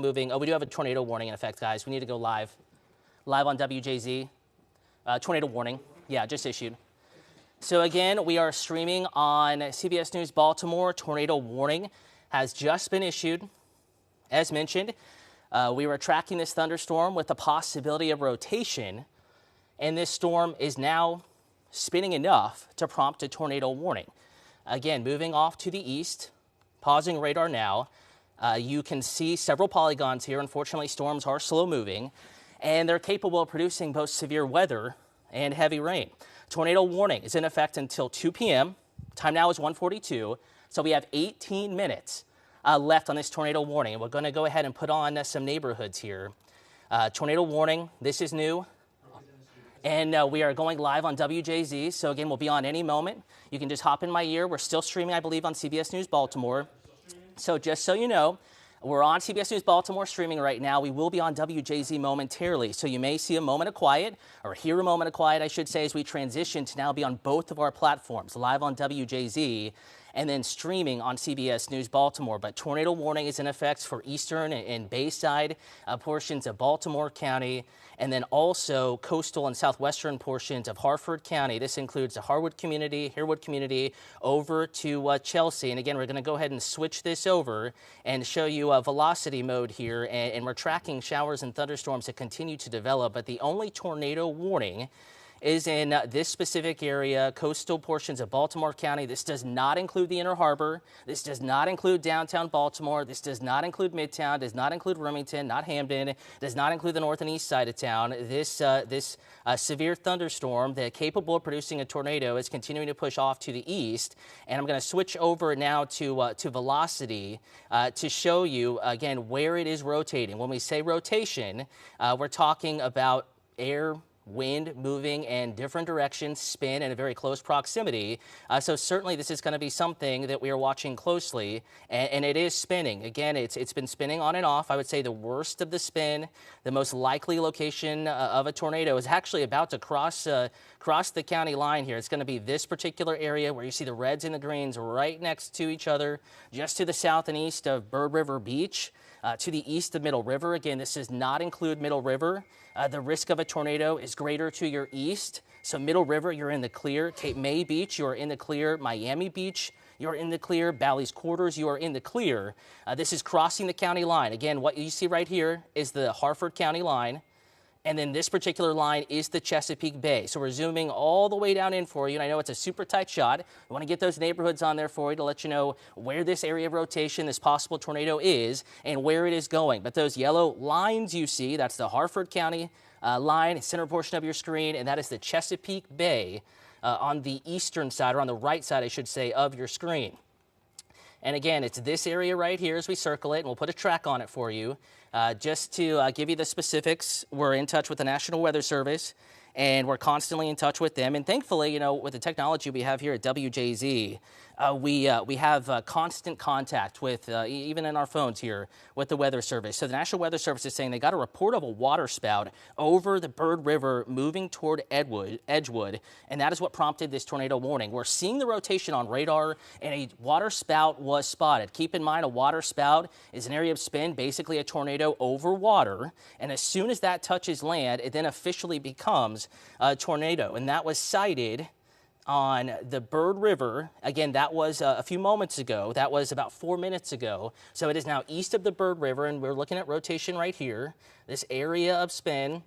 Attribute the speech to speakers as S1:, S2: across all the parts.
S1: moving. Oh, we do have a tornado warning in effect, guys. We need to go live on WJZ. Tornado warning. Yeah, just issued. So again, we are streaming on CBS News Baltimore. Tornado warning has just been issued. As mentioned, we were tracking this thunderstorm with the possibility of rotation, and this storm is now spinning enough to prompt a tornado warning. Again, moving off to the east, pausing radar now. You can see several polygons here. Unfortunately, storms are slow moving, and they're capable of producing both severe weather and heavy rain. Tornado warning is in effect until 2 p.m. Time now is 1:42, so we have 18 minutes left on this tornado warning. We're going to go ahead and put on some neighborhoods here. Tornado warning, this is new. And we are going live on WJZ, so again, we'll be on any moment. You can just hop in my ear. We're still streaming, I believe, on CBS News Baltimore. So just so you know, we're on CBS News Baltimore streaming right now. We will be on WJZ momentarily, so you may see a moment of quiet, or hear a moment of quiet, I should say, as we transition to now be on both of our platforms, live on WJZ and then streaming on CBS News Baltimore. But tornado warning is in effect for eastern and Bayside portions of Baltimore County, and then also coastal and southwestern portions of Harford County. This includes the Harwood community, Harewood community, over to Chelsea. And again, we're going to go ahead and switch this over and show you a velocity mode here. And we're tracking showers and thunderstorms that continue to develop. But the only tornado warning is in this specific area, coastal portions of Baltimore County. This does not include the Inner Harbor. This does not include downtown Baltimore. This does not include Midtown, does not include Remington, not Hamden, does not include the north and east side of town. This severe thunderstorm that capable of producing a tornado is continuing to push off to the east. And I'm going to switch over now to velocity to show you, again, where it is rotating. When we say rotation, we're talking about air, wind moving in different directions, spin in a very close proximity. So certainly this is going to be something that we are watching closely, and it is spinning. Again, it's been spinning on and off. I would say the worst of the spin, the most likely location of a tornado is actually about to cross the county line here. It's going to be this particular area where you see the reds and the greens right next to each other, just to the south and east of Bird River Beach. To the east of Middle River. Again, this does not include Middle River. The risk of a tornado is greater to your east. So Middle River, you're in the clear. Cape May Beach, you're in the clear. Miami Beach, you're in the clear. Bally's Quarters, you are in the clear. This is crossing the county line. Again, what you see right here is the Harford County line. And then this particular line is the Chesapeake Bay. So we're zooming all the way down in for you. And I know it's a super tight shot. We want to get those neighborhoods on there for you to let you know where this area of rotation, this possible tornado is, and where it is going. But those yellow lines you see, that's the Harford County line, center portion of your screen, and that is the Chesapeake Bay on the eastern side, or on the right side, I should say, of your screen. And again, it's this area right here as we circle it, and we'll put a track on it for you. Just to give you the specifics, we're in touch with the National Weather Service, and we're constantly in touch with them. And thankfully, you know, with the technology we have here at WJZ, we have constant contact with, even in our phones here, with the Weather Service. So the National Weather Service is saying they got a report of a water spout over the Bird River moving toward Edgewood, and that is what prompted this tornado warning. We're seeing the rotation on radar, and a water spout was spotted. Keep in mind, a water spout is an area of spin, basically a tornado over water, and as soon as that touches land, it then officially becomes a tornado, and that was sighted on the Bird River. Again, that was a few moments ago. That was about 4 minutes ago. So it is now east of the Bird River, and we're looking at rotation right here. This area of spin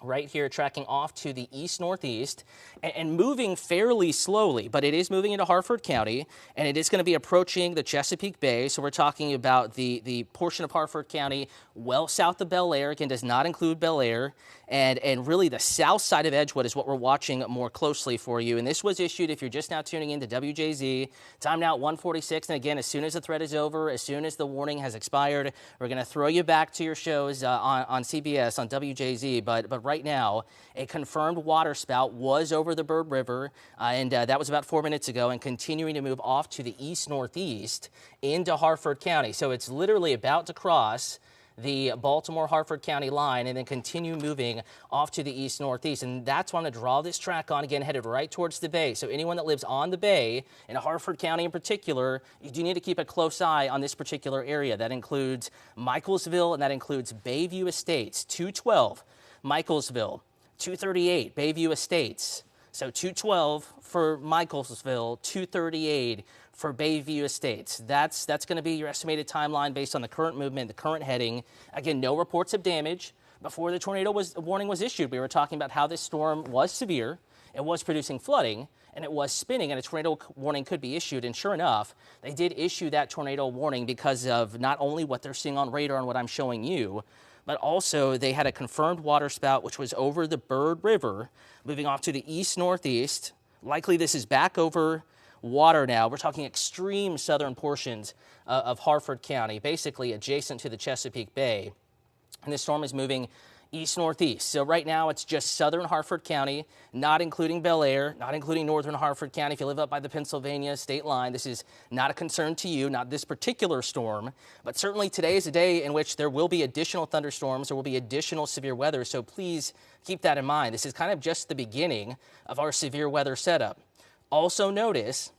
S1: right here tracking off to the east-northeast and moving fairly slowly, but it is moving into Harford County, and it is going to be approaching the Chesapeake Bay. So we're talking about the portion of Harford County well south of Bel Air. Again, does not include Bel Air. And really the south side of Edgewood is what we're watching more closely for you. And this was issued, if you're just now tuning in, to WJZ. Time now at 1:46. And again, as soon as the thread is over, as soon as the warning has expired, we're going to throw you back to your shows on CBS, on WJZ. But right now, a confirmed water spout was over the Bird River, and that was about 4 minutes ago, and continuing to move off to the east-northeast into Harford County. So it's literally about to cross the Baltimore-Harford County line and then continue moving off to the east-northeast. And that's why I'm going to draw this track on, again, headed right towards the bay. So anyone that lives on the bay, in Harford County in particular, you do need to keep a close eye on this particular area. That includes Michaelsville, and that includes Bayview Estates, 212, Michaelsville, 238, Bayview Estates. So 212 for Michaelsville, 238 for Bayview Estates. That's going to be your estimated timeline based on the current movement, the current heading. Again, no reports of damage. Before the tornado warning was issued, we were talking about how this storm was severe, it was producing flooding, and it was spinning, and a tornado warning could be issued. And sure enough, they did issue that tornado warning because of not only what they're seeing on radar and what I'm showing you, but also they had a confirmed waterspout, which was over the Bird River, moving off to the east-northeast. Likely this is back over water now. We're talking extreme southern portions of Harford County, basically adjacent to the Chesapeake Bay. And this storm is moving east-northeast. So right now it's just southern Harford County, not including Bel Air, not including northern Harford County. If you live up by the Pennsylvania state line, this is not a concern to you, not this particular storm. But certainly today is a day in which there will be additional thunderstorms, there will be additional severe weather. So please keep that in mind. This is kind of just the beginning of our severe weather setup. Also notice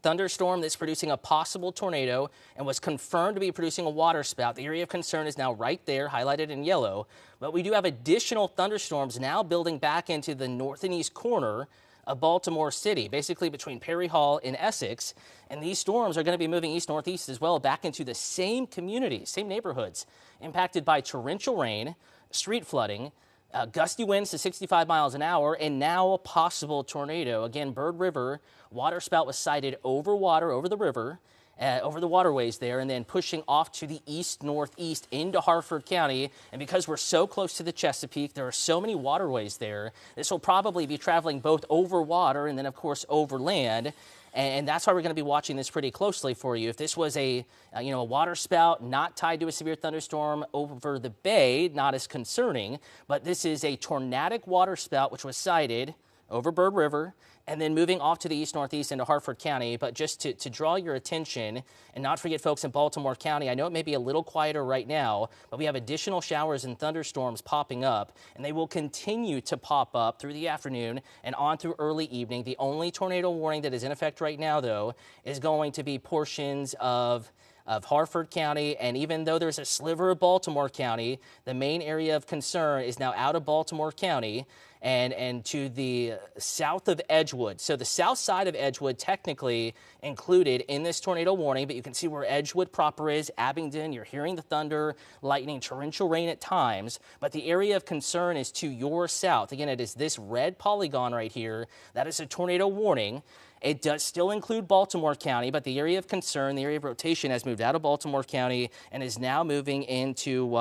S1: thunderstorm that's producing a possible tornado and was confirmed to be producing a waterspout. The area of concern is now right there, highlighted in yellow. But we do have additional thunderstorms now building back into the north and east corner of Baltimore City, basically between Perry Hall and Essex. And these storms are going to be moving east-northeast as well, back into the same communities, same neighborhoods, impacted by torrential rain, street flooding, gusty winds to 65 miles an hour, and now a possible tornado. Again, Bird River, waterspout was sighted over water, over the river, over the waterways there, and then pushing off to the east-northeast into Harford County. And because we're so close to the Chesapeake, there are so many waterways there, this will probably be traveling both over water and then, of course, over land. And that's why we're going to be watching this pretty closely for you. If this was a waterspout not tied to a severe thunderstorm over the bay, not as concerning. But this is a tornadic waterspout which was sighted over Bird River and then moving off to the east-northeast into Harford County. But just to draw your attention and not forget folks in Baltimore County, I know it may be a little quieter right now, but we have additional showers and thunderstorms popping up, and they will continue to pop up through the afternoon and on through early evening. The only tornado warning that is in effect right now, though, is going to be portions of Harford County, and even though there's a sliver of Baltimore County, the main area of concern is now out of Baltimore County and to the south of Edgewood. So the south side of Edgewood technically included in this tornado warning, but you can see where Edgewood proper is, Abingdon. You're hearing the thunder, lightning, torrential rain at times, but the area of concern is to your south. Again, it is this red polygon right here. That is a tornado warning. It does still include Baltimore County, but the area of concern, the area of rotation, has moved out of Baltimore County and is now moving into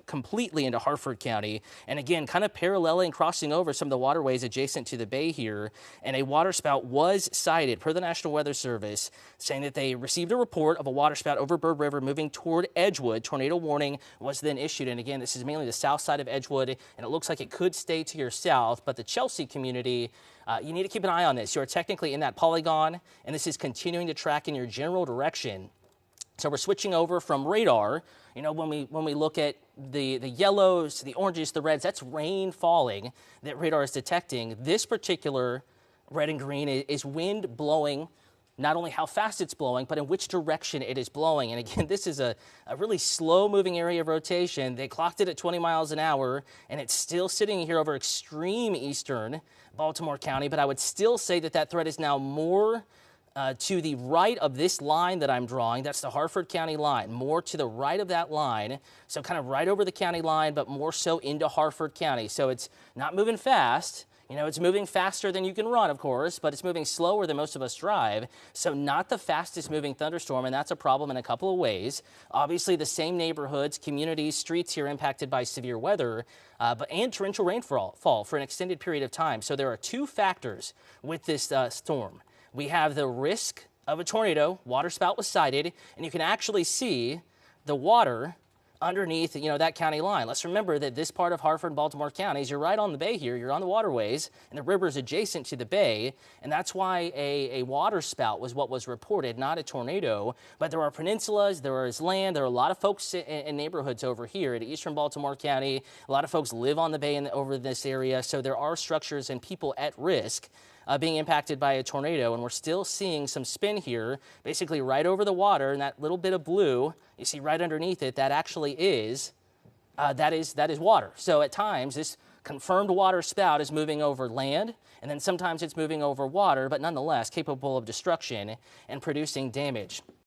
S1: completely into Harford County. And again, kind of paralleling, crossing over some of the waterways adjacent to the bay here. And a waterspout was sighted per the National Weather Service, saying that they received a report of a waterspout over Bird River moving toward Edgewood. Tornado warning was then issued. And again, this is mainly the south side of Edgewood, and it looks like it could stay to your south. But the Chelsea community, you need to keep an eye on this. You're technically in that polygon, and this is continuing to track in your general direction. So we're switching over from radar. You know, when we look at the yellows, the oranges, the reds, that's rain falling that radar is detecting. This particular red and green is wind blowing, not only how fast it's blowing, but in which direction it is blowing. And again, this is a really slow-moving area of rotation. They clocked it at 20 miles an hour, and it's still sitting here over extreme eastern Baltimore County. But I would still say that threat is now more to the right of this line that I'm drawing. That's the Harford County line, more to the right of that line. So kind of right over the county line, but more so into Harford County. So it's not moving fast. You know, it's moving faster than you can run, of course, but it's moving slower than most of us drive. So not the fastest moving thunderstorm, and that's a problem in a couple of ways. Obviously, the same neighborhoods, communities, streets here impacted by severe weather, and torrential rainfall for an extended period of time. So there are two factors with this storm. We have the risk of a tornado. Waterspout was sighted, and you can actually see the water underneath, that county line. Let's remember that this part of Harford and Baltimore counties, you're right on the bay here, you're on the waterways, and the river is adjacent to the bay, and that's why a water spout was what was reported, not a tornado. But there are peninsulas, there is land, there are a lot of folks in neighborhoods over here in eastern Baltimore County. A lot of folks live on the bay over this area, so there are structures and people at risk being impacted by a tornado, and we're still seeing some spin here, basically right over the water, and that little bit of blue you see right underneath it, that actually is that is water. So at times this confirmed water spout is moving over land, and then sometimes it's moving over water, but nonetheless capable of destruction and producing damage.